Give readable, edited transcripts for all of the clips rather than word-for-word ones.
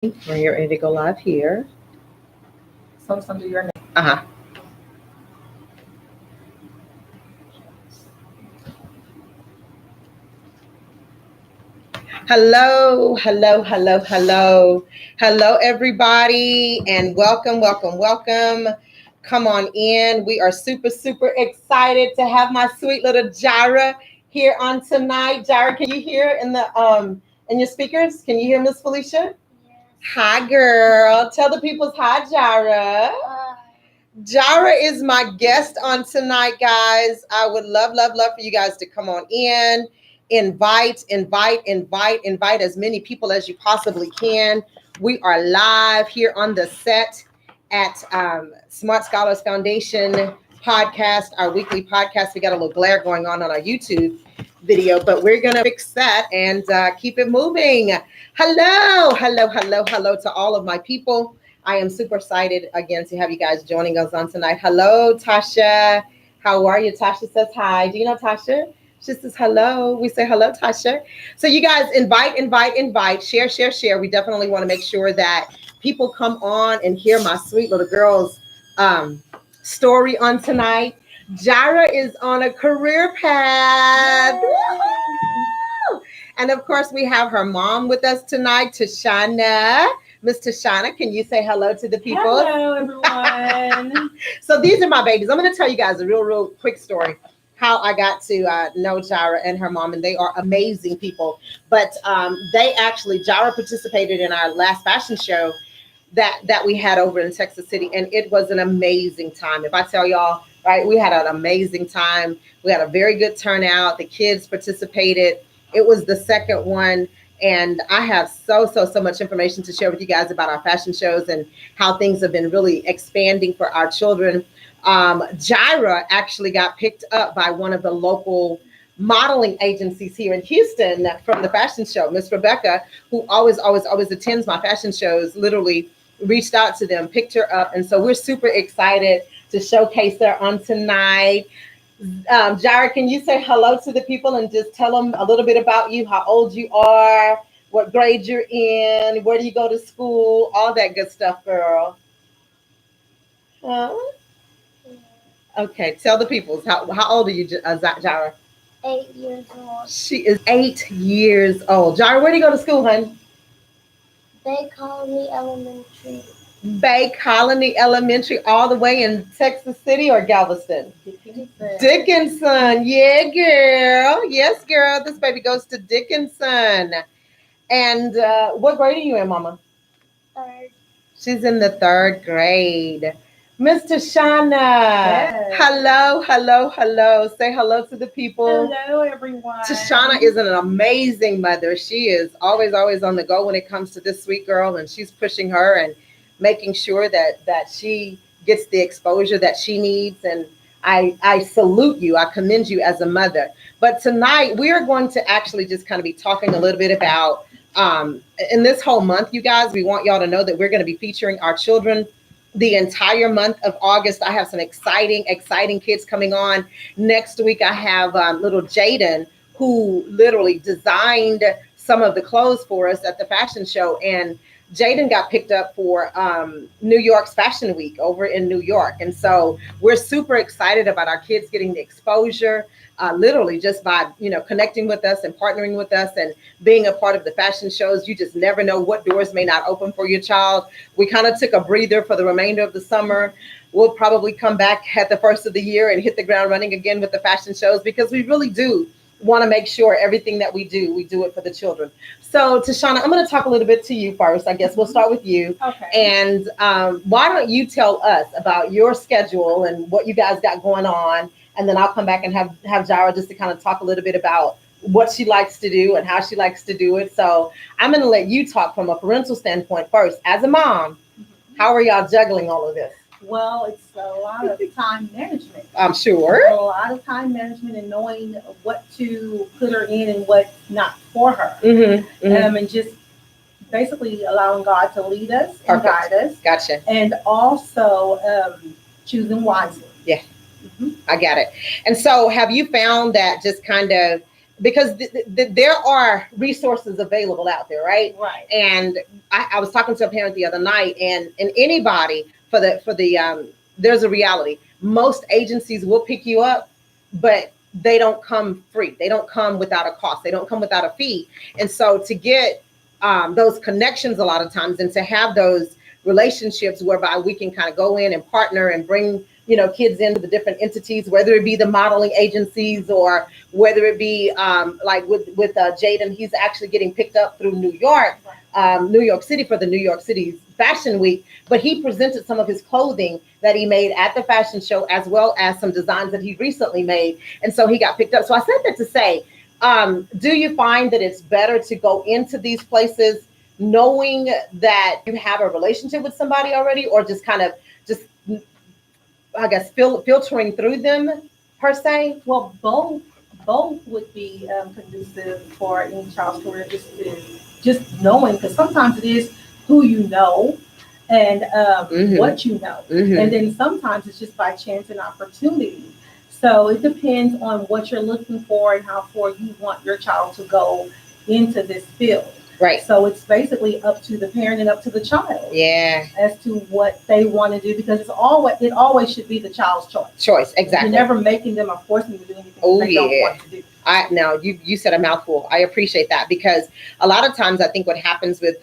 We're here ready to go live here. So I'm just gonna do your name. Uh-huh. Hello, hello, hello, hello. Hello, everybody, and welcome, welcome, welcome. Come on in. We are super, super excited to have my sweet little Jara here on tonight. Jara, can you hear in your speakers? Can you hear Miss Felicia? Hi, girl. Tell the peoples hi, Jara. Jara is my guest on tonight, guys. I would love, love, love for you guys to come on in. Invite as many people as you possibly can. We are live here on the set at Smart Scholars Foundation podcast, our weekly podcast. We got a little glare going on our YouTube video, but we're going to fix that and keep it moving. Hello, hello, hello, hello to all of my people. I am super excited again to have you guys joining us on tonight. Hello, Tasha. How are you? Tasha says hi. Do you know Tasha? She says hello. We say hello, Tasha. So you guys invite, share, share, share. We definitely want to make sure that people come on and hear my sweet little girl's story on tonight. Jara is on a career path. Woo-hoo! And of course, we have her mom with us tonight, Tashana. Miss Tashana, can you say hello to the people? Hello, everyone. So these are my babies. I'm going to tell you guys a real quick story how I got to know Jara and her mom, and they are amazing people. But they actually, Jara participated in our last fashion show that we had over in Texas City, and it was an amazing time. If I tell y'all, right, we had an amazing time. We had a very good turnout. The kids participated. It was the second one. And I have so much information to share with you guys about our fashion shows and how things have been really expanding for our children. Jira actually got picked up by one of the local modeling agencies here in Houston from the fashion show. Miss Rebecca, who always attends my fashion shows, literally reached out to them, picked her up. And so we're super excited to showcase her on tonight. Jara, can you say hello to the people and just tell them a little bit about you, how old you are, what grade you're in, where do you go to school, all that good stuff, girl. Huh? Okay, tell the people, how old are you, Jara? 8 years old. She is 8 years old. Jara, where do you go to school, honey? Bay Colony Elementary. Bay Colony Elementary, all the way in Texas City or Galveston? Dickinson. Yeah, girl. Yes, girl. This baby goes to Dickinson. And what grade are you in, Mama? Third. She's in the third grade. Miss Tashana. Yes. Hello, hello, hello. Say hello to the people. Hello, everyone. Tashana is an amazing mother. She is always on the go when it comes to this sweet girl, and she's pushing her and making sure that she gets the exposure that she needs. And I salute you. I commend you as a mother. But tonight we are going to actually just kind of be talking a little bit about in this whole month, you guys, we want y'all to know that we're going to be featuring our children the entire month of August. I have some exciting kids coming on. Next week, I have little Jaden, who literally designed some of the clothes for us at the fashion show. And Jaden got picked up for New York's Fashion Week over in New York. And so we're super excited about our kids getting the exposure, literally just by, connecting with us and partnering with us and being a part of the fashion shows. You just never know what doors may not open for your child. We kind of took a breather for the remainder of the summer. We'll probably come back at the first of the year and hit the ground running again with the fashion shows, because we really do want to make sure everything that we do it for the children. So, Tashana, I'm going to talk a little bit to you first. I guess we'll start with you. Okay. And why don't you tell us about your schedule and what you guys got going on, and then I'll come back and have Jara just to kind of talk a little bit about what she likes to do and how she likes to do it. So I'm going to let you talk from a parental standpoint first. As a mom, how are y'all juggling all of this? Well, it's a lot of time management. I'm sure. A lot of time management and knowing what to put her in and what not for her. And just basically allowing God to lead us and guide us. Gotcha. And also choosing wisely. Yeah. I got it. And so have you found that just kind of because there are resources available out there, right? Right. And I was talking to a parent the other night, and anybody there's a reality. Most agencies will pick you up, but they don't come free. They don't come without a cost. They don't come without a fee. And so to get those connections a lot of times, and to have those relationships whereby we can kind of go in and partner and bring kids into the different entities, whether it be the modeling agencies or whether it be like with Jaden, he's actually getting picked up through New York City for the New York City Fashion Week. But he presented some of his clothing that he made at the fashion show, as well as some designs that he recently made. And so he got picked up. So I said that to say, do you find that it's better to go into these places knowing that you have a relationship with somebody already, or just kind of I guess filtering through them per se? Well, both would be conducive for any child's career. Just knowing, because sometimes it is who you know and what you know, and then sometimes it's just by chance and opportunity. So it depends on what you're looking for and how far you want your child to go into this field. Right. So it's basically up to the parent and up to the child. Yeah. As to what they want to do, because it always should be the child's choice. Exactly. You're never making them or forcing them to do anything they don't want to do. Now you said a mouthful. I appreciate that, because a lot of times I think what happens with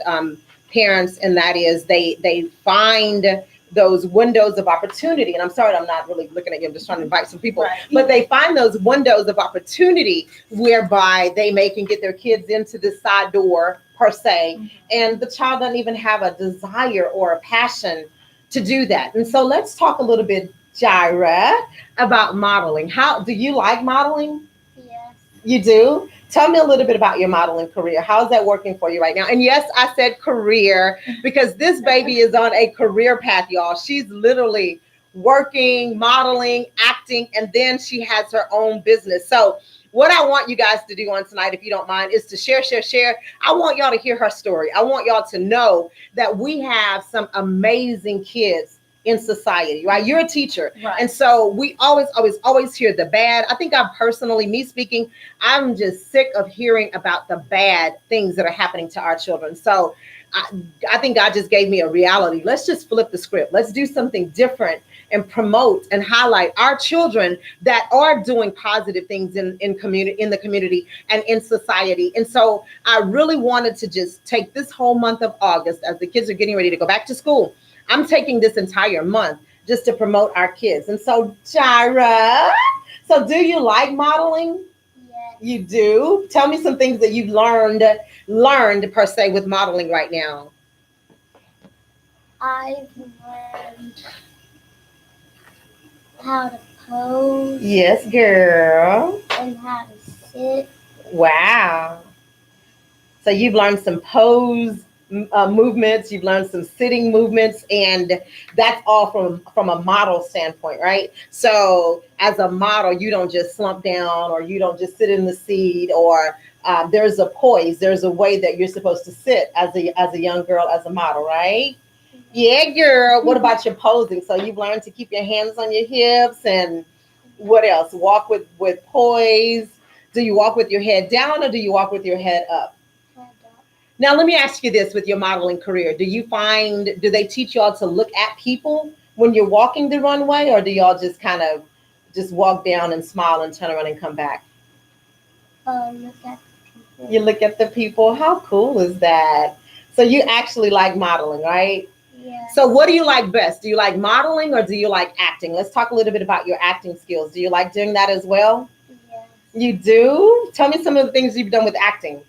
parents, and that is they find those windows of opportunity. And I'm sorry, I'm not really looking at you. I'm just trying to invite some people. Right. But they find those windows of opportunity whereby they can get their kids into this side door per se, and the child doesn't even have a desire or a passion to do that. And so let's talk a little bit, Jaira, about modeling. How do you like modeling? Yes. You do? Tell me a little bit about your modeling career. How's that working for you right now? And yes, I said career because this baby is on a career path, y'all. She's literally working, modeling, acting, and then she has her own business. So what I want you guys to do on tonight, if you don't mind, is to share. I want y'all to hear her story. I want y'all to know that we have some amazing kids in society, right? You're a teacher. Right. And so we always hear the bad. I think me speaking, I'm just sick of hearing about the bad things that are happening to our children. So I think God just gave me a reality. Let's just flip the script. Let's do something different and promote and highlight our children that are doing positive things in the community and in society. And so I really wanted to just take this whole month of August, as the kids are getting ready to go back to school. I'm taking this entire month just to promote our kids. And so, Jaira, so do you like modeling? Yes. You do? Tell me some things that you've learned per se with modeling right now. I've learned how to pose. Yes, girl. And how to sit. Wow. So you've learned some pose movements, you've learned some sitting movements, and that's all from a model standpoint, right? So as a model, you don't just slump down, or you don't just sit in the seat, or there's a poise, there's a way that you're supposed to sit as a young girl, as a model, right? Yeah, girl. What about your posing? So you've learned to keep your hands on your hips, and what else? Walk with poise. Do you walk with your head down, or do you walk with your head up? Now, let me ask you this: with your modeling career, do they teach y'all to look at people when you're walking the runway, or do y'all just kind of just walk down and smile and turn around and come back? Look at the people. You look at the people. How cool is that? So you actually like modeling, right? Yeah. So what do you like best? Do you like modeling, or do you like acting? Let's talk a little bit about your acting skills. Do you like doing that as well? Yes. You do? Tell me some of the things you've done with acting.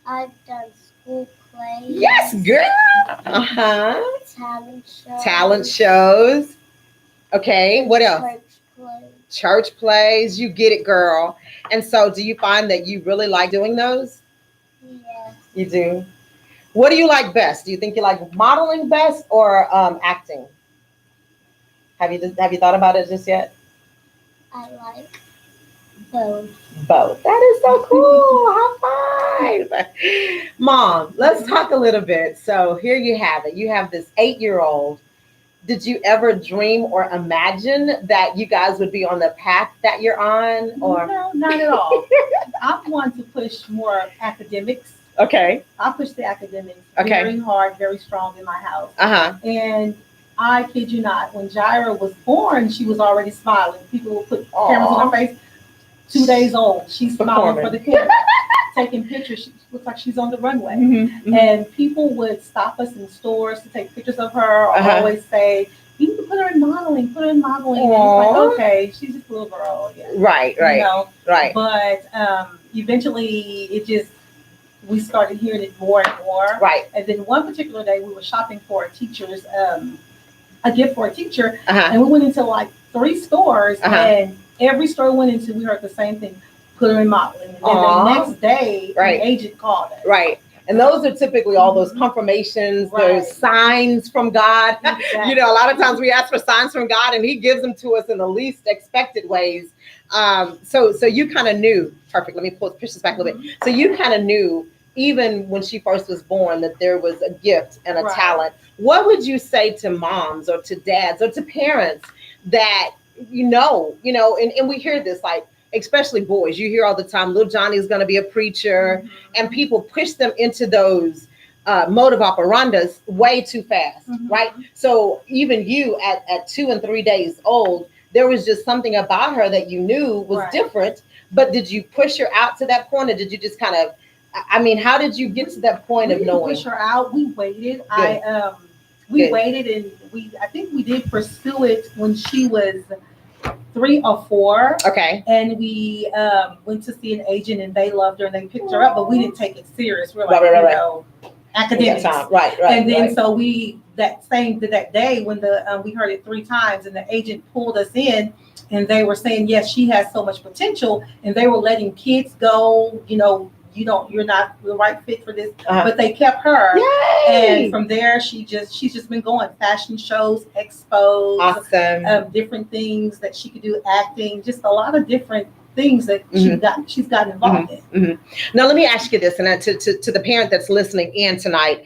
I've done school plays. Yes, girl. Uh-huh. Talent shows. Okay, what else? Church plays. Church plays. You get it, girl. And so do you find that you really like doing those? Yes. You do? What do you like best? Do you think you like modeling best or acting? Have you thought about it just yet? I like both. Both. That is so cool. High five. Mom, let's talk a little bit. So here you have it. You have this 8-year-old did you ever dream or imagine that you guys would be on the path that you're on? Or No, not at all. I want to push more academics. okay, I push the academics Okay. very hard, very strong in my house. uh-huh. And I kid you not, when Jaira was born, she was already smiling. People would put cameras on her face. 2 days old, she's smiling for the camera, taking pictures. She looks like she's on the runway. Mm-hmm. And people would stop us in stores to take pictures of her, or always say, "You need to put her in modeling. Put her in modeling." And it's like, okay, she's just a little girl. Yeah. Right, You know? right. But eventually, we started hearing it more and more. Right. And then one particular day, we were shopping for a teacher's, a gift for a teacher, Uh-huh. and we went into like 3 stores, Uh-huh. and every store we went into, we heard the same thing: put her in modeling. And then Aw. the next day, Right. the agent called us. Right. And those are typically all those confirmations, Right. those signs from God. Exactly. You know, a lot of times we ask for signs from God and he gives them to us in the least expected ways. So you kind of knew, perfect. Let me push this back a little bit. So you kind of knew, even when she first was born, that there was a gift and a Right. talent. What would you say to moms or to dads or to parents that, and we hear this, like, especially boys, you hear all the time, little Johnny is going to be a preacher, Mhm. and people push them into those mode of operandas way too fast, Mhm. right? So even you at 2 and 3 days old, there was just something about her that you knew was Right. different. But did you push her out to that point, or did you just kind of, I mean, how did you get to that point We of didn't knowing? push her out. We waited. Good. We Good. waited, and I think we did pursue it when she was 3 or 4. Okay. And we went to see an agent, and they loved her and they picked her up, but we didn't take it serious. We're like, Right. academics. Right. And then right. so that day when we heard it 3 times, and the agent pulled us in, and they were saying, yes, she has so much potential, and they were letting kids go. You're not the right fit for this, Uh-huh. but they kept her. Yay! And from there, she's just been going fashion shows, expos, Awesome. different things that she could do, acting, just a lot of different things that she's gotten involved in. Now, let me ask you this, and to the parent that's listening in tonight,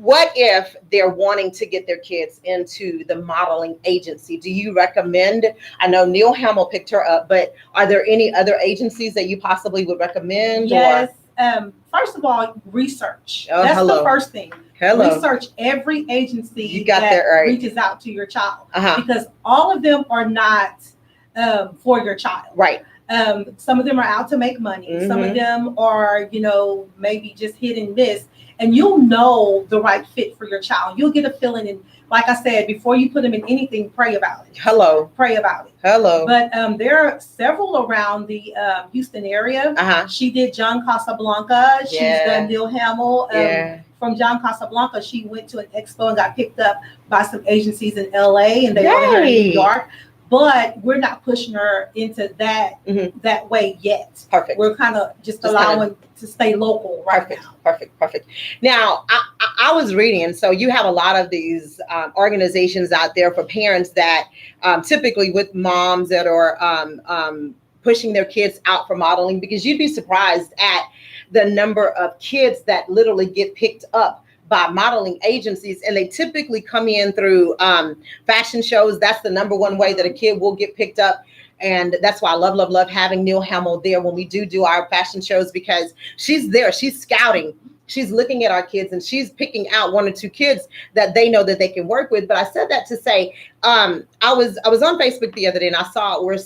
what if they're wanting to get their kids into the modeling agency? Do you recommend? I know Neil Hamill picked her up, but are there any other agencies that you possibly would recommend? Yes. First of all, research. Oh, That's hello. the first thing. Hello. Research every agency You got that that right. reaches out to your child, Uh-huh. because all of them are not for your child. Right. Some of them are out to make money. Some Mhm. of them are, maybe just hit and miss. And you'll know the right fit for your child. You'll get a feeling. And like I said, before you put them in anything, pray about it. Hello. Pray about it. Hello. But there are several around the Houston area. Uh-huh. She did John Casablanca. She's Yeah. done Neil Hamill. Yeah. From John Casablanca, she went to an expo and got picked up by some agencies in LA, and they wanted her in Yay. New York. But we're not pushing her into that that way yet. Perfect. We're kind of just Just allowing to stay local right Perfect. now. Perfect. Now, I was reading, and so you have a lot of these organizations out there for parents that typically with moms that are pushing their kids out for modeling, because you'd be surprised at the number of kids that literally get picked up by modeling agencies, and they typically come in through fashion shows. That's the number one way that a kid will get picked up. And that's why I love having Neil Hamill there when we do our fashion shows, because she's there, she's scouting, she's looking at our kids, and she's picking out 1 or 2 kids that they know that they can work with. But I said that to say, I was on Facebook the other day, and I saw where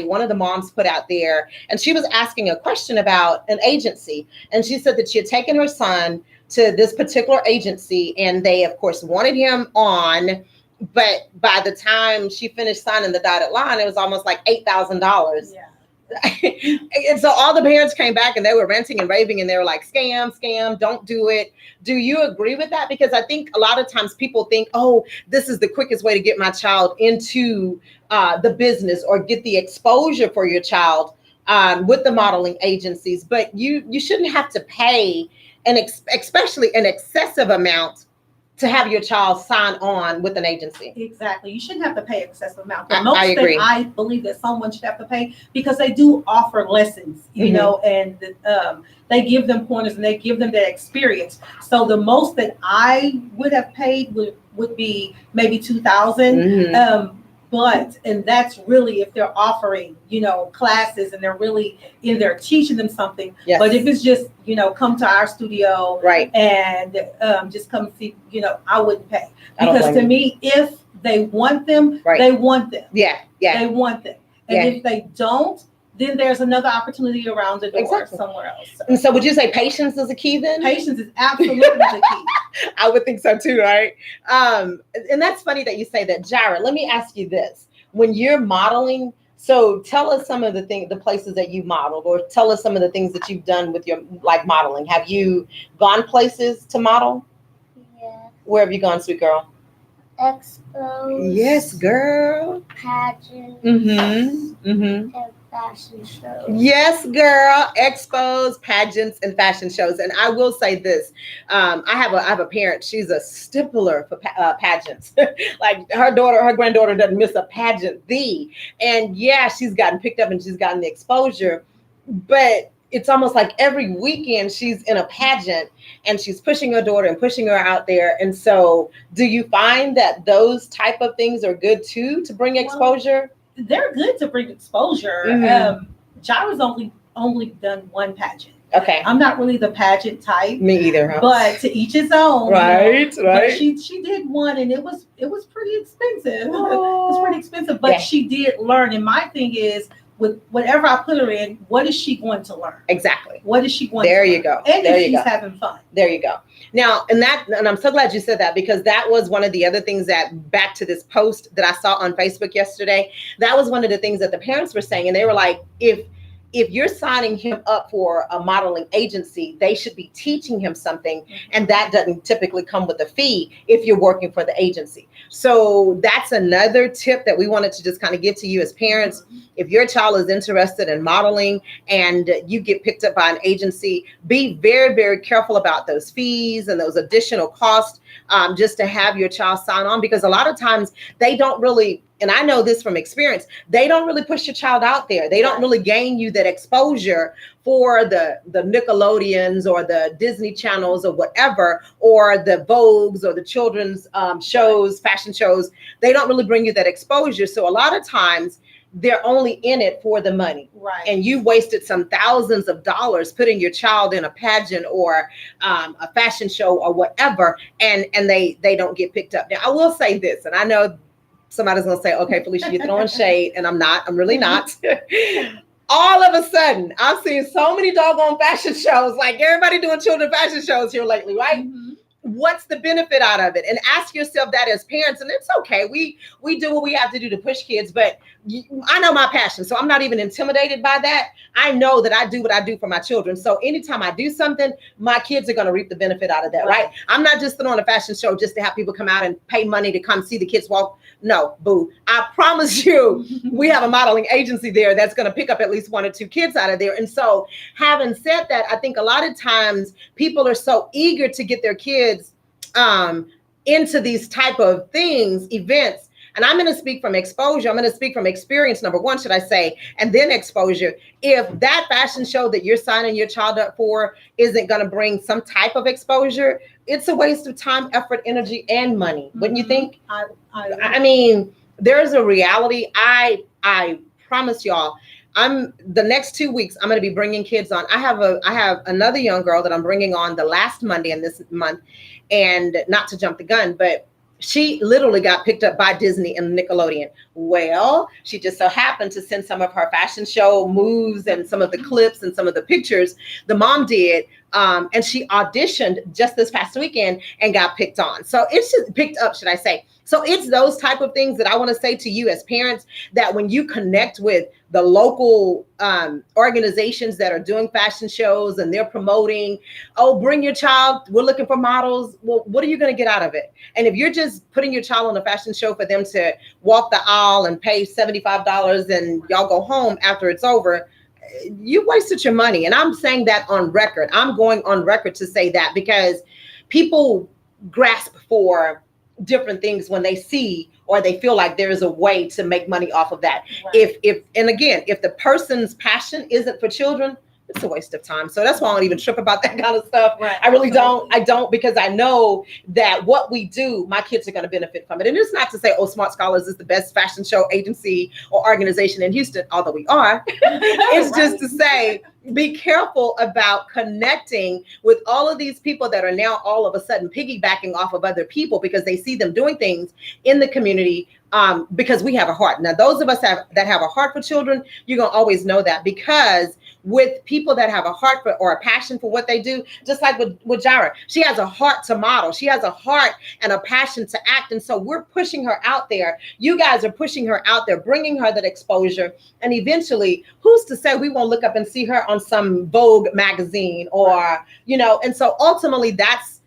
one of the moms put out there, and she was asking a question about an agency. And she said that she had taken her son to this particular agency, and they of course wanted him on, but by the time she finished signing the dotted line, it was almost like $8,000. Yeah. And so all the parents came back and they were ranting and raving, and they were like, scam, don't do it. Do you agree with that? Because I think a lot of times people think, oh, this is the quickest way to get my child into the business or get the exposure for your child with the modeling agencies. But you shouldn't have to pay especially an excessive amount to have your child sign on with an agency. Exactly. You shouldn't have to pay excessive amount. The I most agree. that I believe that someone should have to pay, because they do offer lessons, you Mhm. know, and they give them pointers and they give them that experience. So the most that I would have paid would be maybe 2,000. Mhm. And that's really if they're offering, you know, classes and they're really in there teaching them something. Yes. But if it's just, you know, come to our studio Right. and just come see, you know, I wouldn't pay. I don't Because to blame me, if they want them, Right. they want them. Yeah. Yeah. They want them. And Yeah. if they don't, then there's another opportunity around the door Exactly. somewhere else. So And so would you say patience is a key then? patience is absolutely the key. I would think so too, right? And that's funny that you say that. Jared, let me ask you this. When you're modeling, so tell us some of the places that you modeled, or tell us some of the things that you've done with your like modeling. Have you gone places to model? Yeah. Where have you gone, sweet girl? Expos. Yes, girl. Pageants. Mm-hmm. Mm-hmm. And fashion shows. Yes, girl. Expos, pageants, and fashion shows. And I will say this: I have a parent. She's a stippler for pageants. Like her granddaughter doesn't miss a pageant. And yeah, she's gotten picked up and she's gotten the exposure, but it's almost like every weekend she's in a pageant and she's pushing her daughter and pushing her out there. And so, do you find that those type of things are good too to bring exposure? They're good to bring exposure. Mhm. Jara's only done one pageant. Okay. I'm not really the pageant type, Me either, huh? but to each his own. Right, you know. right. But she did one, and it was pretty expensive. It Oh. was pretty expensive, but Yeah. she did learn. And my thing is, with whatever I put her in, what is she going to learn? Exactly. What is she going There to you learn? go. And There if you she's go. having fun. There you go. Now, and I'm so glad you said that, because that was one of the other things that, back to this post that I saw on Facebook yesterday, that was one of the things that the parents were saying. And they were like, if you're signing him up for a modeling agency, they should be teaching him something. And that doesn't typically come with a fee if you're working for the agency. So that's another tip that we wanted to just kind of give to you as parents. If your child is interested in modeling and you get picked up by an agency, be very, very careful about those fees and those additional costs, just to have your child sign on, because a lot of times they don't really, and I know this from experience, they don't really push your child out there. They don't really gain you that exposure for the Nickelodeons or the Disney channels or whatever, or the Vogues or the children's shows, fashion shows. They don't really bring you that exposure. So a lot of times they're only in it for the money. Right. And you wasted some thousands of dollars putting your child in a pageant or a fashion show or whatever, and they don't get picked up. Now, I will say this, and I know somebody's gonna say, okay, Felicia, you're throwing shade, and I'm not. I'm really not. All of a sudden, I've seen so many doggone fashion shows, like everybody doing children fashion shows here lately, right? Mhm. What's the benefit out of it? And ask yourself that as parents. And it's okay. We do what we have to do to push kids, but I know my passion. So I'm not even intimidated by that. I know that I do what I do for my children. So anytime I do something, my kids are going to reap the benefit out of that, right? I'm not just throwing a fashion show just to have people come out and pay money to come see the kids walk. No, boo. I promise you, we have a modeling agency there that's going to pick up at least one or two kids out of there. And so having said that, I think a lot of times people are so eager to get their kids into these type of things, events. And I'm going to speak from exposure. I'm going to speak from experience, number one, should I say, and then exposure. If that fashion show that you're signing your child up for isn't going to bring some type of exposure, it's a waste of time, effort, energy, and money. Wouldn't you think? I mean, there's a reality. I promise y'all, the next 2 weeks, I'm going to be bringing kids on. I have another young girl that I'm bringing on the last Monday in this month, and not to jump the gun, but she literally got picked up by Disney and Nickelodeon. Well, she just so happened to send some of her fashion show moves and some of the clips and some of the pictures. The mom did, and she auditioned just this past weekend and got picked on. So it's just picked up, should I say. So it's those type of things that I want to say to you as parents, that when you connect with the local organizations that are doing fashion shows and they're promoting, oh, bring your child, we're looking for models. Well, what are you going to get out of it? And if you're just putting your child on a fashion show for them to walk the aisle and pay $75 and y'all go home after it's over, you wasted your money. And I'm saying that on record. I'm going on record to say that, because people grasp for different things when they see or they feel like there is a way to make money off of that. Right. If the person's passion isn't for children, it's a waste of time. So that's why I don't even trip about that kind of stuff. Right. I really Absolutely. don't because I know that what we do, my kids are going to benefit from it. And it's not to say, oh, Smart Scholars is the best fashion show agency or organization in Houston, although we are. It's just to say, be careful about connecting with all of these people that are now all of a sudden piggybacking off of other people because they see them doing things in the community because we have a heart. Now, those of us that have a heart for children, you're going to always know that because with people that have a heart for or a passion for what they do, just like with Jara, she has a heart to model. She has a heart and a passion to act. And so we're pushing her out there. You guys are pushing her out there, bringing her that exposure. And eventually, who's to say we won't look up and see her on some Vogue magazine or, and so ultimately that's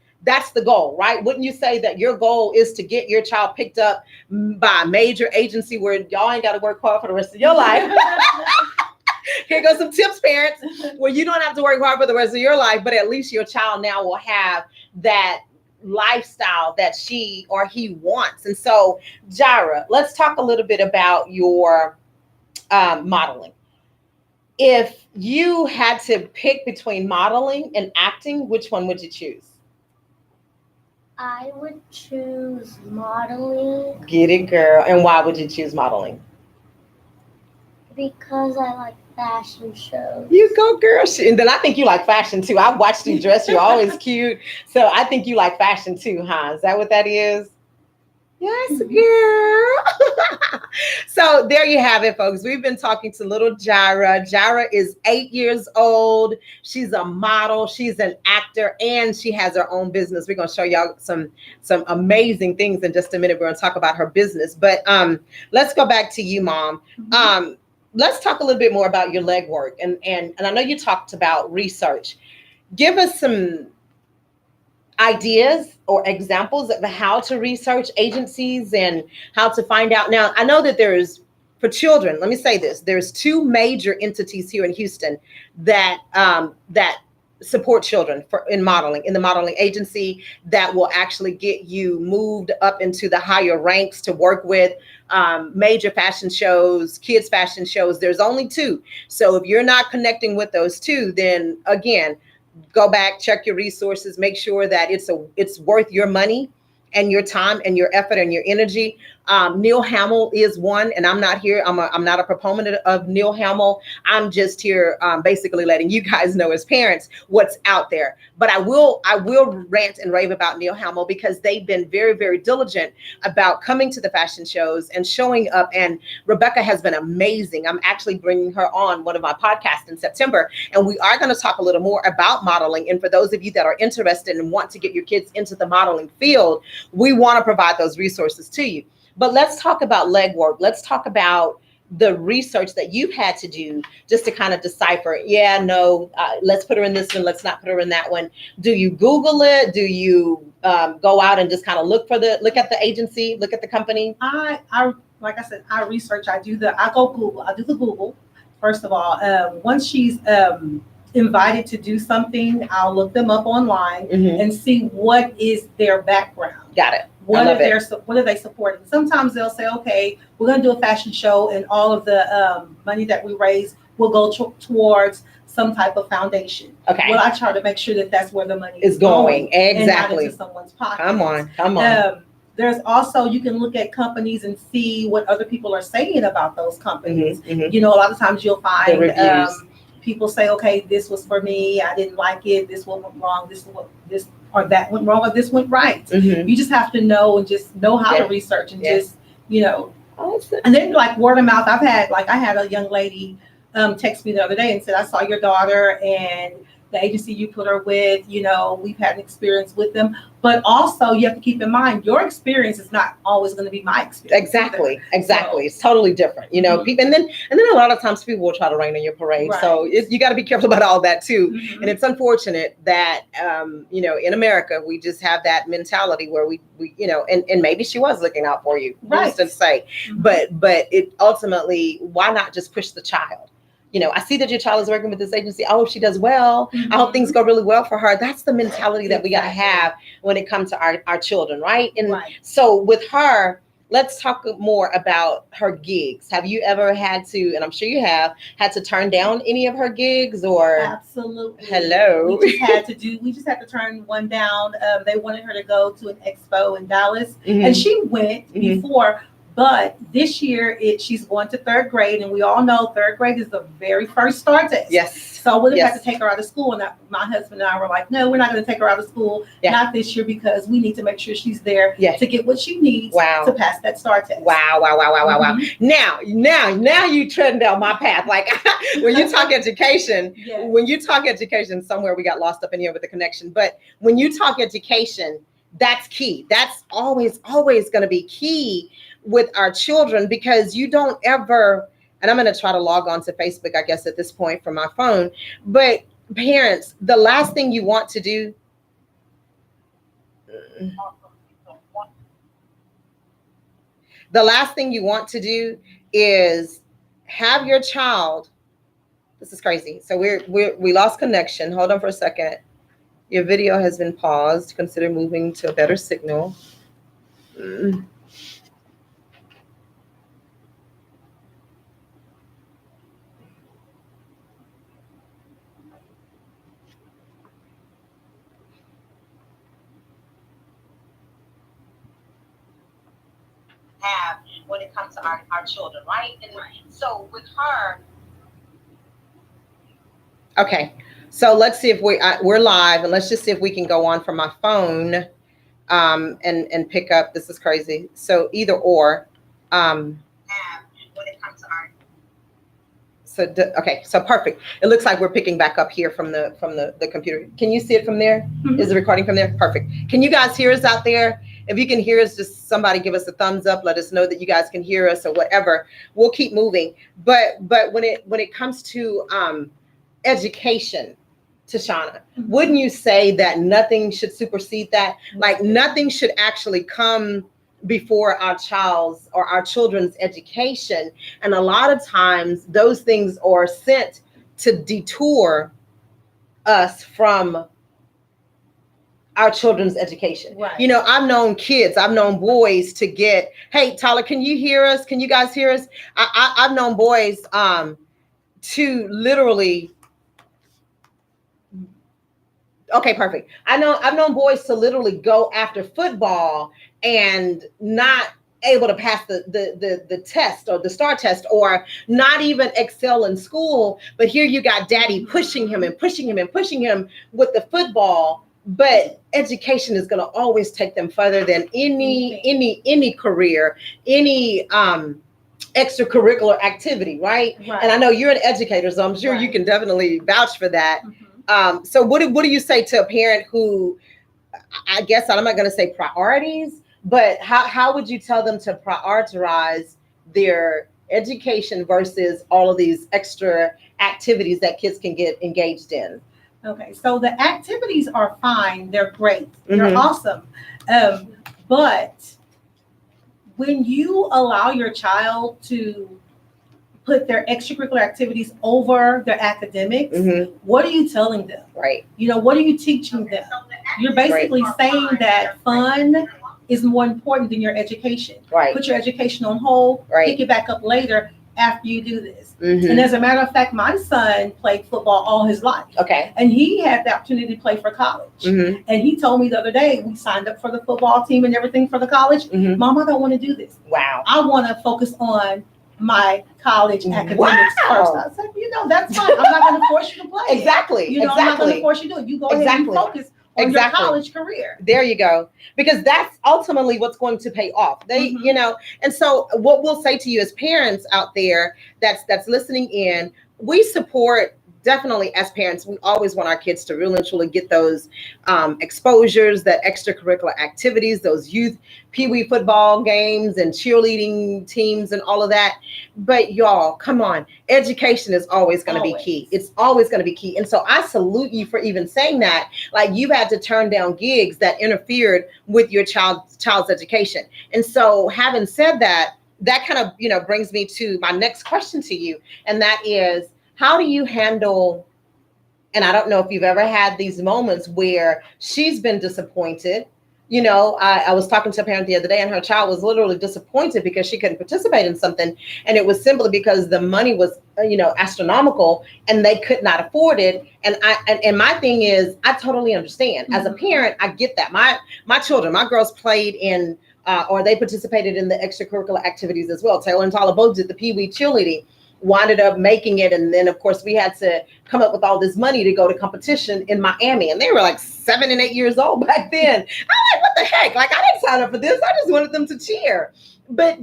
the goal, right? Wouldn't you say that your goal is to get your child picked up by a major agency where y'all ain't got to work hard for the rest of your life? Here goes some tips, parents, where you don't have to work hard for the rest of your life, but at least your child now will have that lifestyle that she or he wants. And so, Jara, let's talk a little bit about your modeling. If you had to pick between modeling and acting, which one would you choose? I would choose modeling Get it, girl. And why would you choose modeling? because I like fashion shows. You go, girl. And then I think you like fashion too. I've watched you dress. You're always cute. So I think you like fashion too, huh? Is that what that is? Yes, girl. So there you have it, folks. We've been talking to little Jara. Jara is 8 years old. She's a model. She's an actor, and she has her own business. We're going to show y'all some amazing things in just a minute. We're going to talk about her business. But let's go back to you, Mom. Let's talk a little bit more about your legwork. And I know you talked about research. Give us some ideas or examples of how to research agencies and how to find out. Now, I know that for children, let me say this, there's 2 major entities here in Houston that support children in the modeling agency that will actually get you moved up into the higher ranks to work with major fashion shows, kids fashion shows. There's only 2. So if you're not connecting with those 2, then again, go back, check your resources, make sure that it's worth your money and your time and your effort and your energy. Neil Hamill is one, and I'm not here. I'm not a proponent of Neil Hamill. I'm just here basically letting you guys know as parents what's out there. But I will rant and rave about Neil Hamill because they've been very, very diligent about coming to the fashion shows and showing up. And Rebecca has been amazing. I'm actually bringing her on one of my podcasts in September, and we are going to talk a little more about modeling. And for those of you that are interested and want to get your kids into the modeling field, we want to provide those resources to you. But let's talk about legwork. Let's talk about the research that you've had to do just to kind of decipher, let's put her in this one, let's not put her in that one. Do you Google it? Do you go out and just kind of look at the agency, look at the company? I like I said, I research. I do the Google. First of all, once she's invited to do something, I'll look them up online and see what is their background. Got it. What are they supporting? Sometimes they'll say, okay, we're going to do a fashion show, and all of the money that we raise will go towards some type of foundation. Okay. Well, I try to make sure that that's where the money is going. Exactly. And not into someone's pocket. Come on. There's also, you can look at companies and see what other people are saying about those companies. A lot of times you'll find people say, okay, this was for me, I didn't like it, this one went wrong, this or that went wrong, or this went right. You just have to know and just know how to research and just, and then like word of mouth. I had a young lady text me the other day and said, I saw your daughter and the agency you put her with, we've had an experience with them. But also you have to keep in mind, your experience is not always going to be my experience. Exactly. So, it's totally different. People, and then a lot of times people will try to rain on your parade. Right. So you got to be careful about all that too. And it's unfortunate that, in America, we just have that mentality where we and maybe she was looking out for you, right? To say, but it ultimately, why not just push the child? I see that your child is working with this agency. I hope she does well. I hope things Mhm. go really well for her. That's the mentality that we got to Exactly. have when it comes to our children, right? And Right. so with her, let's talk more about her gigs. Have you ever had to, and I'm sure you have, had to turn down any of her gigs or? Absolutely. Hello. We just had to turn one down. They wanted her to go to an expo in Dallas, Mhm. and she went Mhm. before. But this year, she's going to third grade, and we all know third grade is the very first STAR test. Yes. So I would have Yes. had to take her out of school, and my husband and I were like, no, we're not going to take her out of school, Yeah. not this year, because we need to make sure she's there Yeah. to get what she needs Wow. to pass that STAR test. Wow. Mhm. Now you treading down my path. Like when you talk education, Yes. somewhere we got lost up in here with the connection. But when you talk education, that's key. That's always going to be key with our children, because you don't ever, and I'm going to try to log on to Facebook, I guess, at this point from my phone. But parents, the last thing you want to do, is have your child. This is crazy. So we lost connection. Hold on for a second. Your video has been paused. Consider moving to a better signal. Have when it comes to our children, right? And so with her. Okay, so let's see if we're live, and let's just see if we can go on from my phone, and pick up. This is crazy. So either or, when it comes to our. Okay, so perfect. It looks like we're picking back up here from the computer. Can you see it from there? Mhm. Is it recording from there? Perfect. Can you guys hear us out there? If you can hear us, just somebody give us a thumbs up. Let us know that you guys can hear us or whatever. We'll keep moving. But when it comes to education, Tashana, wouldn't you say that nothing should supersede that? Like nothing should actually come before our child's or our children's education. And a lot of times those things are sent to detour us from our children's education. Right. I've known boys to get, hey, Tyler, can you hear us? Can you guys hear us? I've known boys to literally, okay, perfect. I've known boys to literally go after football and not able to pass the test or the STAR test, or not even excel in school. But here you got daddy pushing him and pushing him and pushing him with the football. But education is going to always take them further than any career, any extracurricular activity, right? And I know you're an educator, so I'm sure you can definitely vouch for that. Mhm. So what do you say to a parent who, I guess I'm not going to say priorities, but how would you tell them to prioritize their education versus all of these extra activities that kids can get engaged in? Okay, so the activities are fine. They're great. They're Mhm. awesome. But when you allow your child to put their extracurricular activities over their academics, Mhm. what are you telling them? Right. What are you teaching them? You're basically saying that fun is more important than your education. Right. Put your education on hold, Right. pick it back up later after you do this. Mhm. And as a matter of fact, my son played football all his life. Okay. And he had the opportunity to play for college. Mhm. And he told me the other day, we signed up for the football team and everything for the college. Mhm. Mom, I don't want to do this. Wow. I want to focus on my college academics Wow. first. I said, that's fine. I'm not going to force you to play. Exactly. I'm not going to force you to do it. You go ahead and focus on your college career. There you go. Because that's ultimately what's going to pay off. They, Mhm. And so what we'll say to you as parents out there that's listening in, we support. Definitely, as parents, we always want our kids to really and truly get those exposures, that extracurricular activities, those youth peewee football games and cheerleading teams and all of that. But y'all, come on, education is always going to be key. It's always going to be key. And so I salute you for even saying that. Like, you had to turn down gigs that interfered with your child's education. And so, having said that, that kind of brings me to my next question to you, and that is, how do you handle, and I don't know if you've ever had these moments where she's been disappointed. You know, I was talking to a parent the other day, and her child was literally disappointed because she couldn't participate in something. And it was simply because the money was, astronomical, and they could not afford it. And my thing is, I totally understand. As a parent, I get that. My children, my girls played in, or they participated in the extracurricular activities as well. Taylor and Tyler both did the Pee Wee cheerleading, wound up making it. And then, of course, we had to come up with all this money to go to competition in Miami. And they were like 7 and 8 years old back then. I'm like, what the heck? Like, I didn't sign up for this. I just wanted them to cheer. But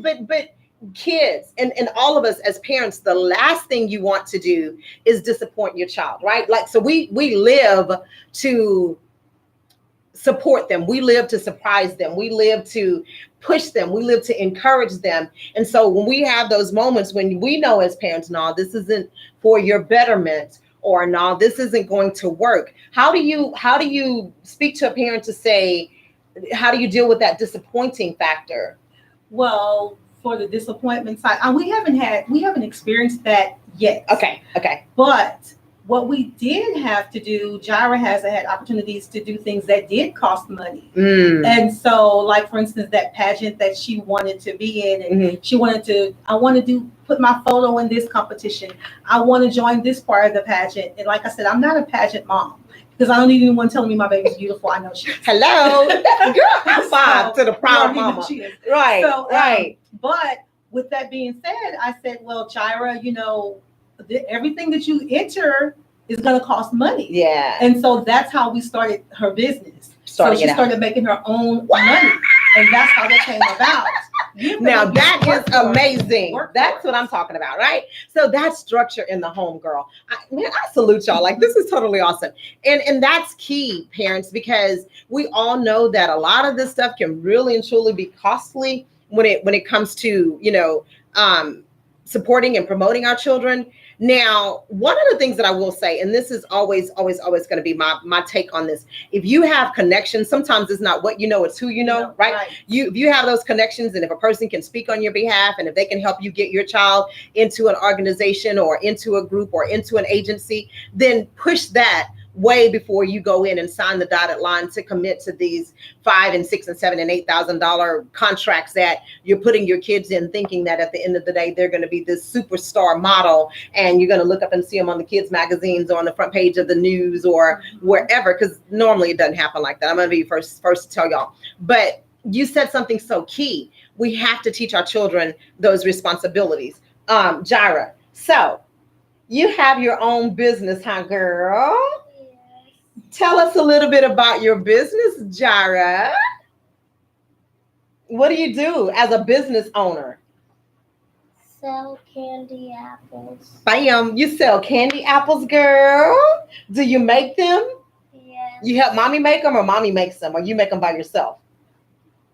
kids and all of us as parents, the last thing you want to do is disappoint your child, right? Like, so we live to support them. We live to surprise them. We live to push them. We live to encourage them. And so when we have those moments when we know as parents, no, this isn't for your betterment, or no, this isn't going to work. How do you speak to a parent to say, how do you deal with that disappointing factor? Well, for the disappointment side, we haven't experienced that yet. Okay. But what we did have to do, Jaira has had opportunities to do things that did cost money. And so, like, for instance, that pageant that she wanted to be in, and she wanted to, I want to put my photo in this competition. I want to join this part of the pageant. And like I said, I'm not a pageant mom, because I don't need anyone telling me my baby's beautiful. I know she is. Hello. Girl, I'm fine to the proud mama. She is. Right, So, right. But with that being said, I said, well, Jaira, everything that you enter is going to cost money. Yeah. And so that's how we started her business. So she started making her own money. And that's how that came about. Now that is amazing. That's what I'm talking about, right? So that structure in the home, girl. I salute y'all. Like, this is totally awesome. And that's key, parents, because we all know that a lot of this stuff can really and truly be costly when it comes to, supporting and promoting our children. Now, one of the things that I will say, and this is always going to be my take on this. If you have connections, sometimes it's not what you know, it's who you know, right? If you have those connections, and if a person can speak on your behalf, and if they can help you get your child into an organization or into a group or into an agency, then push that way before you go in and sign the dotted line to commit to these $5,000 and $6,000 and $7,000 and $8,000 contracts that you're putting your kids in, thinking that at the end of the day they're going to be this superstar model, and you're going to look up and see them on the kids magazines or on the front page of the news or wherever, because normally it doesn't happen like that. I'm going to be first to tell y'all. But you said something so key. We have to teach our children those responsibilities. Jaira, so you have your own business, huh, girl? Tell us a little bit about your business, Jaira. What do you do as a business owner? Sell candy apples. Bam, you sell candy apples, girl. Do you make them? Yes. You help mommy make them, or mommy makes them, or you make them by yourself?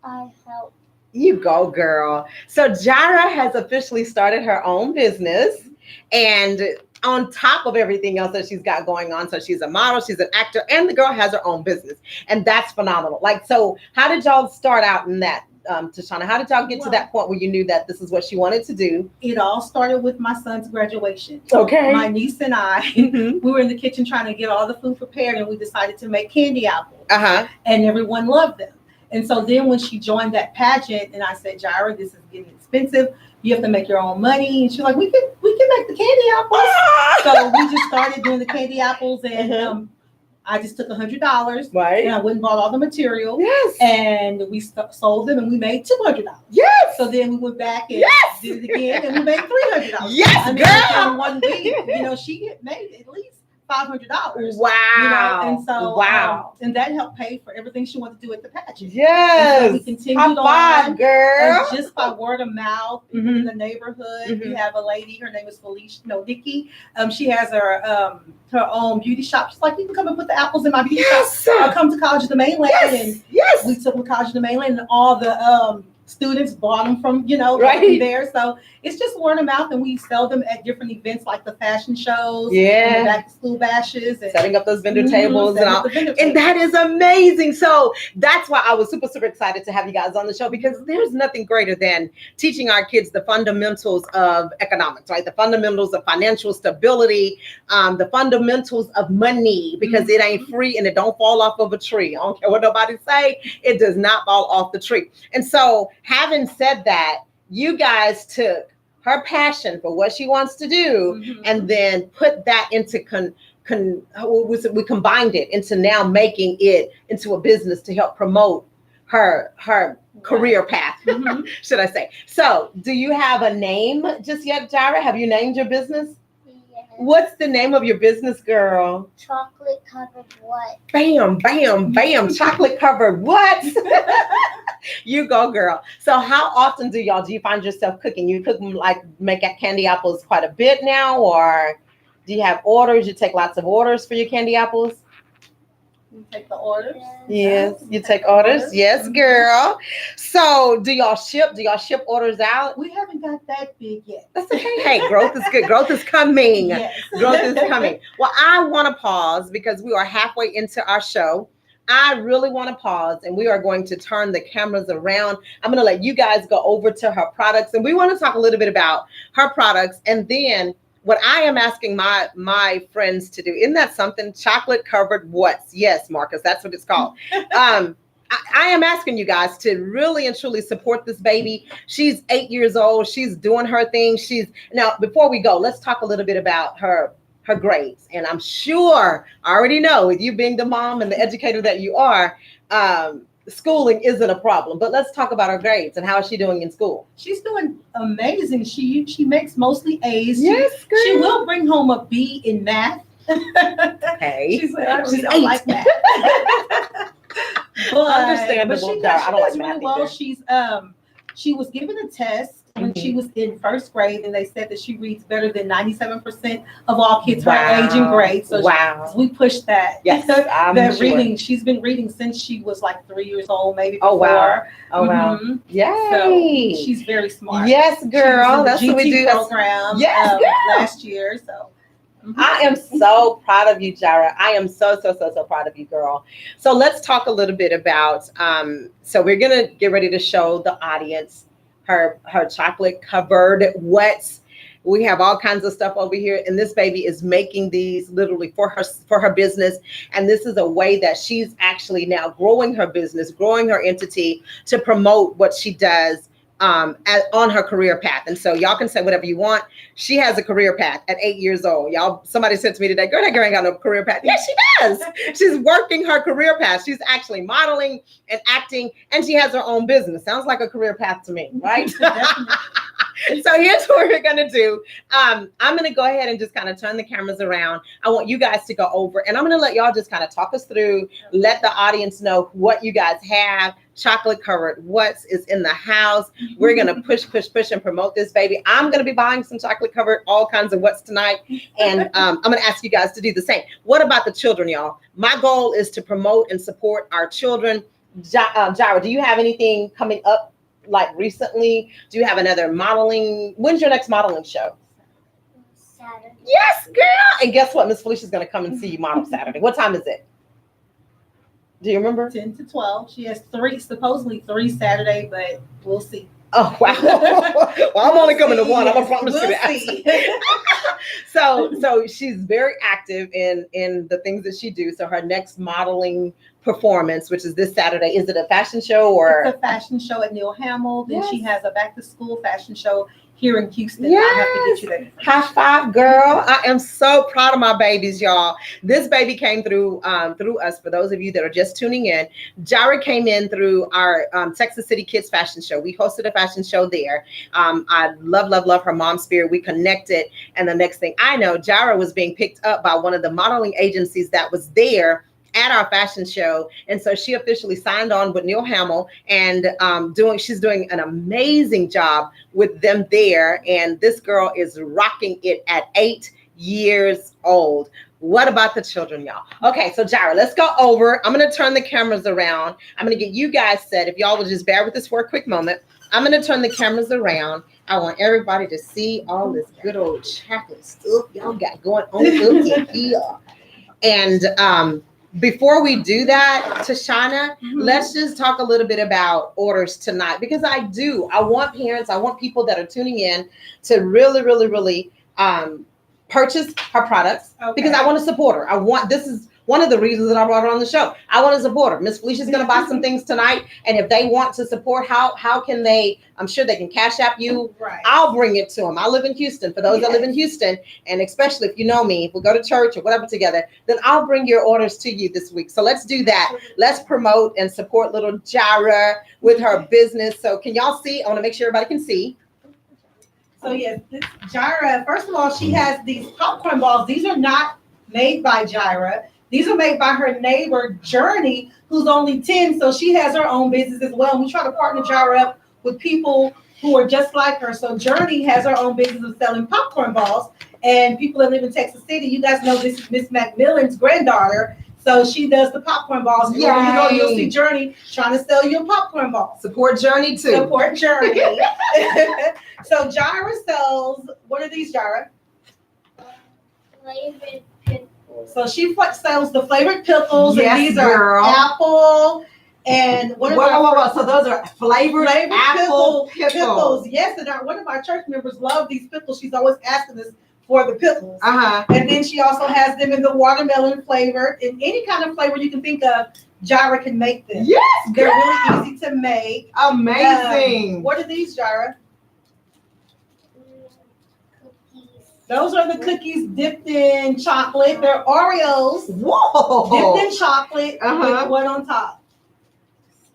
I help. You go, girl. So Jaira has officially started her own business, and on top of everything else that she's got going on. So she's a model, she's an actor, and the girl has her own business. And that's phenomenal. Like, so how did y'all start out in that, Tashana? How did y'all get to that point where you knew that this is what she wanted to do? It all started with my son's graduation. Okay. My niece and I, we were in the kitchen trying to get all the food prepared, and we decided to make candy apples. And everyone loved them. And so then when she joined that pageant, and I said, Jaira, this is getting expensive. You have to make your own money. And she's like, we can make the candy apples. So we just started doing the candy apples, and I just took $100, right? And I went and bought all the material. Yes. And we sold them, and we made $200. Yes. So then we went back and did it again, and we made $300. Yes, girl. In 1 week, she had made at least $500. Wow. And so and that helped pay for everything she wanted to do at the pageant. Yes. And so we continued on, girl. and just by word of mouth in the neighborhood. We have a lady, her name is Nikki. She has her own beauty shop. She's like, you can come and put the apples in my beauty shop. I'll come to College of the Mainland. And we took them to College of the Mainland, and all the students bought them from, Right. from there. So it's just word of mouth, and we sell them at different events like the fashion shows, and Yeah. the back to school bashes, and Setting up those vendor Mhm, tables and setting all. up the vendor And that tables. is amazing. So that's why I was super, super excited to have you guys on the show, because there's nothing greater than teaching our kids the fundamentals of economics, right? The fundamentals of financial stability, the fundamentals of money, because it ain't free and it don't fall off of a tree. I don't care what nobody say, it does not fall off the tree. And so having said that, you guys took her passion for what she wants to do Mhm. and then put that into we combined it into now making it into a business to help promote her career path, Mhm. should I say. So do you have a name just yet, Jara? Have you named your business? Yes. What's the name of your business, girl? Chocolate covered what? Bam, bam, bam. Chocolate covered what? You go, girl. So how often do you find yourself cooking? You cook like make candy apples quite a bit now, or do you have orders? You take lots of orders for your candy apples? You take the orders. Yes, Yeah, you we take the orders. Yes, Mhm. girl. So do y'all ship? Do y'all ship orders out? We haven't got that big yet. That's okay. Hey, growth is good. Growth is coming. Yes. Growth is coming. Well, I want to pause because we are halfway into our show. I really want to pause, and we are going to turn the cameras around. I'm going to let you guys go over to her products, and we want to talk a little bit about her products, and then what I am asking my friends to do. Isn't that something? Chocolate covered what's? Yes, Marcus, that's what it's called. I am asking you guys to really and truly support this baby. She's 8 years old. She's doing her thing. Now, before we go, let's talk a little bit about her grades. And I'm sure, I already know, with you being the mom and the educator that you are, schooling isn't a problem. But let's talk about her grades and how is she doing in school? She's doing amazing. She makes mostly A's. Yes, girl. She will bring home a B in math. Okay. She's like, I really She's don't 8. like math. Understandable. But she Dara. I don't like does math really well. either. She was given a test when Mhm. she was in first grade, and they said that she reads better than 97% of all kids her Wow. age and grade. So Wow. we pushed that. Yes, I'm that sure. reading. She's been reading since she was like 3 years old, maybe. Oh, before. wow. Oh, wow. Mhm. Yay. So she's very smart. Yes, She was girl. in the That's what we GT do. program. Yes, girl. Last year. So. Mhm. I am so proud of you, Jara. I am so proud of you, girl. So let's talk a little bit about, so we're going to get ready to show the audience her chocolate covered what's. We have all kinds of stuff over here, and this baby is making these literally for her business. And this is a way that she's actually now growing her business, growing her entity to promote what she does on her career path. And so y'all can say whatever you want. She has a career path at 8 years old. Y'all, somebody said to me today, girl, that girl ain't got no career path. Yes, she does. She's working her career path. She's actually modeling and acting, and she has her own business. Sounds like a career path to me, right? So here's what we're going to do. I'm going to go ahead and just kind of turn the cameras around. I want you guys to go over, and I'm going to let y'all just kind of talk us through, let the audience know what you guys have. Chocolate covered what's is in the house. We're going to push and promote this baby. I'm going to be buying some chocolate covered all kinds of what's tonight. And I'm going to ask you guys to do the same. What about the children, y'all? My goal is to promote and support our children. Jara, do you have anything coming up? Like recently, do you have another modeling? When's your next modeling show? Saturday. Yes, girl. And guess what? Miss Felicia's going to come and see you model Saturday. What time is it? Do you remember? 10 to 12. She has supposedly three Saturday, but we'll see. Oh, wow. Well, I'm only coming to one. I'm going to promise you We'll that. see. So she's very active in the things that she do. So her next modeling performance, which is this Saturday, is it a fashion show or? It's a fashion show at Neil Hamill. Then she Yes. has a back to school fashion show here in Houston. Yes. I have to get you that information. High five, girl. I am so proud of my babies, y'all. This baby came through us. For those of you that are just tuning in, Jara came in through our Texas City Kids Fashion Show. We hosted a fashion show there. I love her mom spirit. We connected. And the next thing I know, Jara was being picked up by one of the modeling agencies that was there at our fashion show. And so she officially signed on with Neil Hamill and she's doing an amazing job with them there. And this girl is rocking it at 8 years old. What about the children, y'all? Okay, so Jaira, let's go over. I'm going to turn the cameras around. I'm going to get you guys set. If y'all will just bear with us for a quick moment. I'm going to turn the cameras around. I want everybody to see all this good old chocolate stuff y'all got going on up in here. And before we do that, Tashana, let's just talk a little bit about orders tonight, because I want parents, I want people that are tuning in to really purchase her products, because I want to support her. This is one of the reasons that I brought her on the show. I want to support her. Miss Felicia's going to buy some things tonight. And if they want to support, how can they? I'm sure they can Cash App you. Right. I'll bring it to them. I live in Houston. For those that live in Houston, and especially if you know me, if we go to church or whatever together, then I'll bring your orders to you this week. So let's do that. Let's promote and support little Jaira with her business. So can y'all see? I want to make sure everybody can see. So yes, this Jaira, first of all, she has these popcorn balls. These are not made by Jaira. These are made by her neighbor, Journey, who's only 10. So she has her own business as well. And we try to partner Jaira up with people who are just like her. So Journey has her own business of selling popcorn balls. And people that live in Texas City, you guys know this is Miss McMillan's granddaughter. So she does the popcorn balls. And wherever you go, you'll see Journey trying to sell you a popcorn ball. Support Journey too. Support Journey. So Jaira sells, what are these, Jaira? Flavored pickles. So she sells the flavored pickles, Yes, and these girl. are apple and what Whoa. So those are flavored apple pickles. Yes, and one of our church members love these pickles. She's always asking us for the pickles. And then she also has them in the watermelon flavor. In any kind of flavor you can think of, Jaira can make them. Yes, They're really easy to make. Amazing. What are these, Jaira? Cookies. Those are the cookies dipped in chocolate. They're Oreos Whoa. dipped in chocolate with what on top?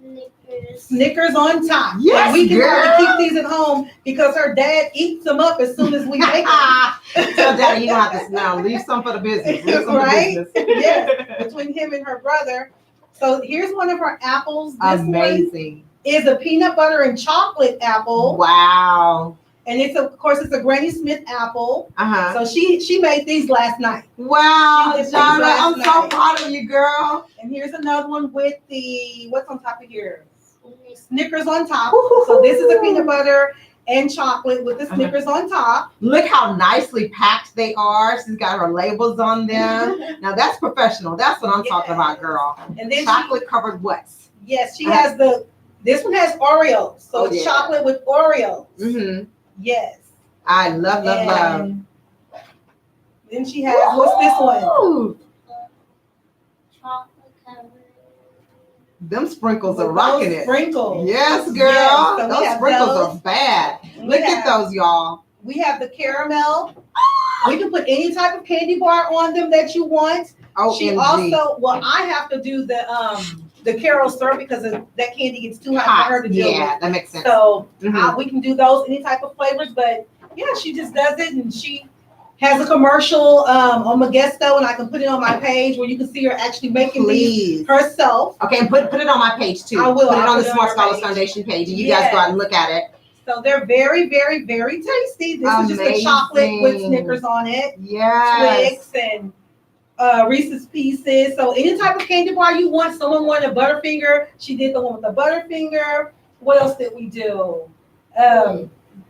Snickers. Snickers on top. Yes, And we can girl. probably keep these at home because her dad eats them up as soon as we make them. Tell Daddy you don't have to now leave some for the business. Leave some Right? for the business. Yes, between him and her brother. So here's one of her apples. This Amazing. one is a peanut butter and chocolate apple. Wow. And it's of course it's a Granny Smith apple. Uh-huh. So she made these last night. Wow, She did these Jaira, last I'm so night. proud of you, girl. And here's another one with the what's on top of here? Snickers. Snickers on top. So this is a peanut butter and chocolate with the Snickers on top. Look how nicely packed they are. She's got her labels on them. Now that's professional. That's what I'm talking about, girl. And then Chocolate covered what? she has this one has Oreos. So it's chocolate with Oreos. Mm-hmm. Yes. I love. And then she has, what's this one? Ooh, Chocolate covered. them sprinkles are With rocking those it. Sprinkles. Yes, girl. Yes, so we those have sprinkles those. are bad. We Look at have- those, y'all. We have the caramel. We can put any type of candy bar on them that you want. She OMG. also, well, I have to do the Carol syrup because that candy gets too hot for her to deal Yeah, with. that makes sense. So Mhm. we can do those, any type of flavors. But yeah, she just does it, and she has a commercial on Modesto, and I can put it on my page where you can see her actually making these Please. herself. Okay, and put it on my page too. I will. Put it I'll on put the it on Smart our Scholars page. Foundation page, and you guys Yes. go out and look at it. So they're very, very, very tasty. This is just a chocolate with Amazing. Snickers on it, Yes. Twix, and Reese's Pieces. So any type of candy bar you want. Someone wanted a Butterfinger. She did the one with the Butterfinger. What else did we do?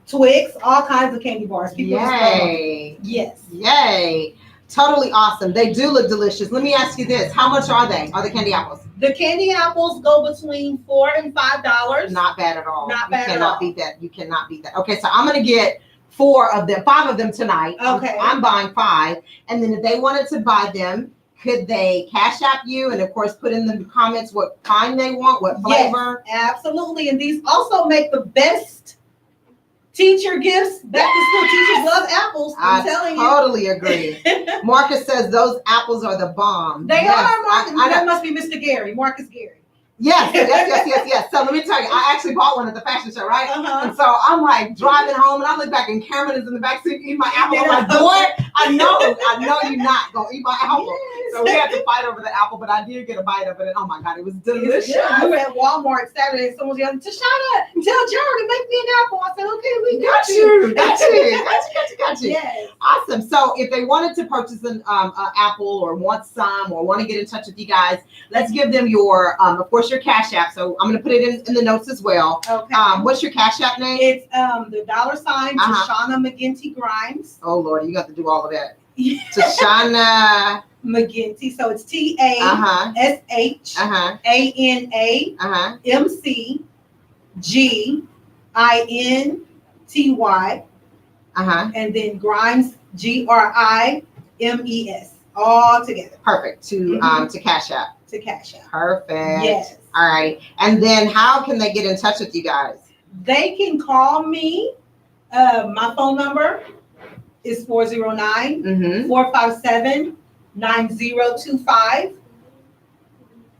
Twix, all kinds of candy bars. People just love them. Yay. Yes. Yay. Totally awesome. They do look delicious. Let me ask you this. How much are they? Are the candy apples? The candy apples go between $4 and $5. Not bad at all. Not bad You at cannot all. beat that. You cannot beat that. Okay, so I'm going to get 5 of them tonight. Okay. I'm buying 5. And then if they wanted to buy them, could they Cash App you? And of course, put in the comments what kind they want, what flavor. Yes, absolutely. And these also make the best teacher gifts. Back to school teachers love apples. I'm telling you. Totally agree. Marcus says those apples are the bomb. They Yes, are Marcus. I That know. must be Mr. Gary, Marcus Gary. Yes. So let me tell you, I actually bought one at the fashion show, right? Uh-huh. And so I'm like driving home, and I look back, and Cameron is in the back seat eating my apple. I'm like, boy, I know you're not gonna eat my apple. Yes. So we had to fight over the apple, but I did get a bite of it, and oh my god, it was delicious. We were at Walmart Saturday, and someone was yelling, Tashana, tell Jared to make me an apple. I said, okay, we Got you. Yes. Got you. Yes. Awesome. So if they wanted to purchase an apple or want some or want to get in touch with you guys, let's give them your, of course, your Cash App. So I'm going to put it in the notes as well. Okay. What's your Cash App name? It's the $sign Uh-huh. Tashana McGinty Grimes. Oh, Lord, you got to do all of that. Tashana. McGinty. So it's Uh-huh. TASHANA Uh-huh. McGinty, Uh-huh. and then Grimes GRIMES, all together Perfect. To Cash App. to Cash App. Perfect. Yes. All right. And then how can they get in touch with you guys? They can call me. My phone number is 409 Mm-hmm. 457 9025,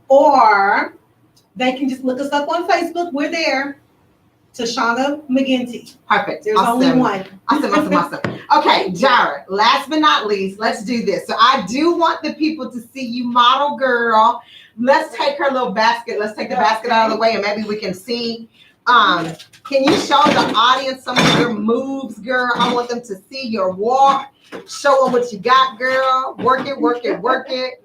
or they can just look us up on Facebook. We're there. Tashana McGinty. Perfect. There's Awesome. only one. Awesome. Okay, Jara, last but not least, let's do this. So I do want the people to see you model, girl. Let's take her little basket. Let's take the basket out of the way and maybe we can see. Can you show the audience some of your moves, girl? I want them to see your walk. Show them what you got, girl. Work it.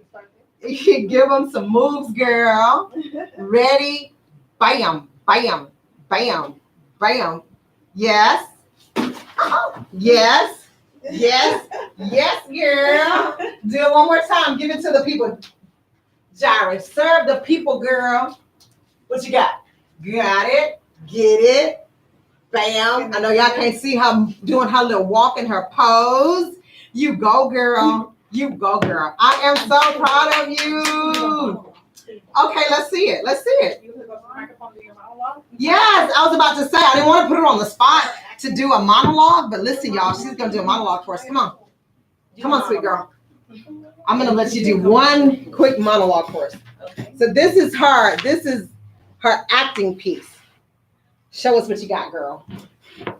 Give them some moves, girl. Ready? Bam, bam, bam, bam. Yes. Yes. Yes. Yes, girl. Do it one more time. Give it to the people. Jara, serve the people, girl. What you got? Got it. Get it. Bam. I know y'all can't see her doing her little walk and her pose. You go, girl. You go, girl. I am so proud of you. Okay, let's see it. Yes, I was about to say, I didn't want to put her on the spot to do a monologue, but listen, y'all, she's going to do a monologue for us. Come on. Come on, sweet girl. I'm going to let you do one quick monologue for us. So this is her acting piece. Show us what you got, girl. Daddy,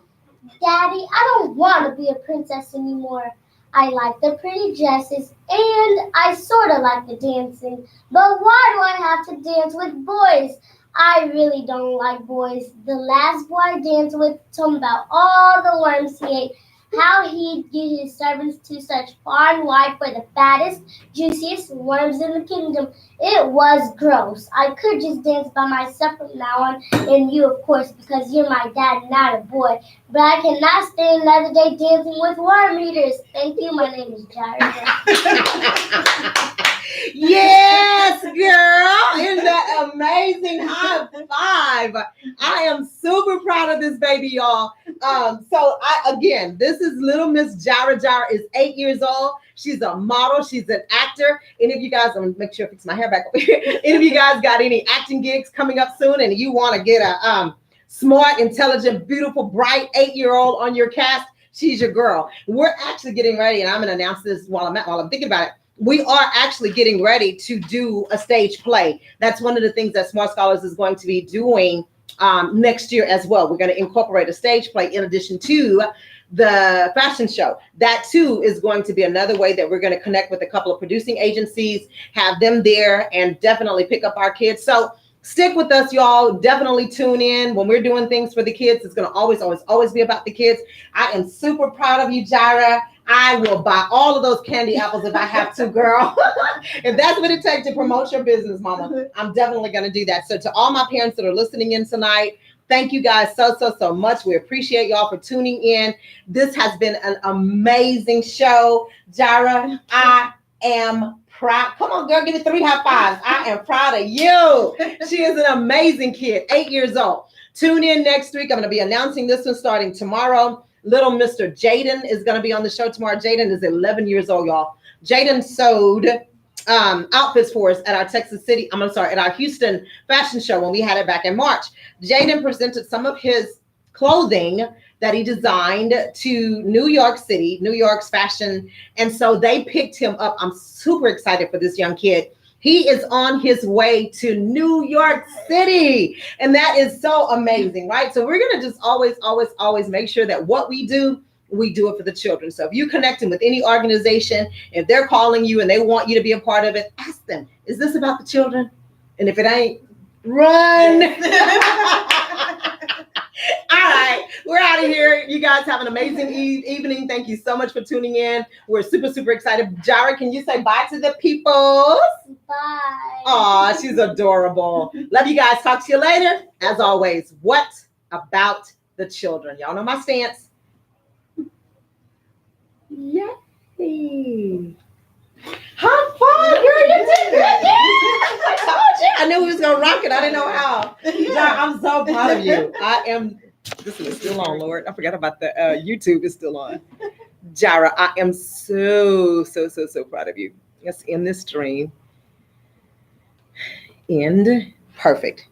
I don't want to be a princess anymore. I like the pretty dresses and I sort of like the dancing. But why do I have to dance with boys? I really don't like boys. The last boy I danced with told me about all the worms he ate, how he'd get his servants to such far and wide for the fattest, juiciest worms in the kingdom. It was gross. I could just dance by myself from now on, and you, of course, because you're my dad, not a boy. But I cannot stay another day dancing with worm eaters. Thank you. My name is Jara. Yes, girl. Isn't that amazing? High five. I am super proud of this baby, y'all. This is little Miss Jara. Jara is 8 years old. She's a model. She's an actor. Any of you guys, I'm going to make sure I fix my hair back over here. Any of you guys got any acting gigs coming up soon and you want to get a smart, intelligent, beautiful, bright 8-year-old on your cast, she's your girl. We're actually getting ready, and I'm going to announce this while I'm thinking about it. We are actually getting ready to do a stage play. That's one of the things that Smart Scholars is going to be doing next year as well. We're going to incorporate a stage play in addition to the fashion show. That too is going to be another way that we're going to connect with a couple of producing agencies, have them there, and definitely pick up our kids. So stick with us, y'all. Definitely tune in when we're doing things for the kids. It's going to always be about the kids. I am super proud of you, Jara. I will buy all of those candy apples if I have to, girl. If that's what it takes to promote your business, mama, I'm definitely going to do that. So to all my parents that are listening in tonight, thank you guys so much. We appreciate y'all for tuning in. This has been an amazing show. Jara, I am proud. Come on, girl, give me 3 high fives. I am proud of you. She is an amazing kid, 8 years old. Tune in next week. I'm going to be announcing this one starting tomorrow. Little Mr. Jaden is going to be on the show tomorrow. Jaden is 11 years old, y'all. Jaden sewed outfits for us at our Houston fashion show when we had it back in March. Jaden presented some of his clothing that he designed to New York City, New York's fashion. And so they picked him up. I'm super excited for this young kid. He is on his way to New York City. And that is so amazing, right? So we're going to just always make sure that what we do it for the children. So if you're connecting with any organization, if they're calling you and they want you to be a part of it, ask them, is this about the children? And if it ain't, run. All right, we're out of out of here. You guys have an amazing evening. Thank you so much for tuning in. We're super, super excited. Jara, can you say bye to the people? Bye. Aw, she's adorable. Love you guys. Talk to you later. As always, what about the children? Y'all know my stance. Yay. High five, girl. You did good. I told you. I knew we was going to rock it. I didn't know how. Jara, I'm so proud of you. This is still on, Lord. I forgot about the YouTube is still on. Jara, I am so proud of you. Let's end this stream. End. Perfect.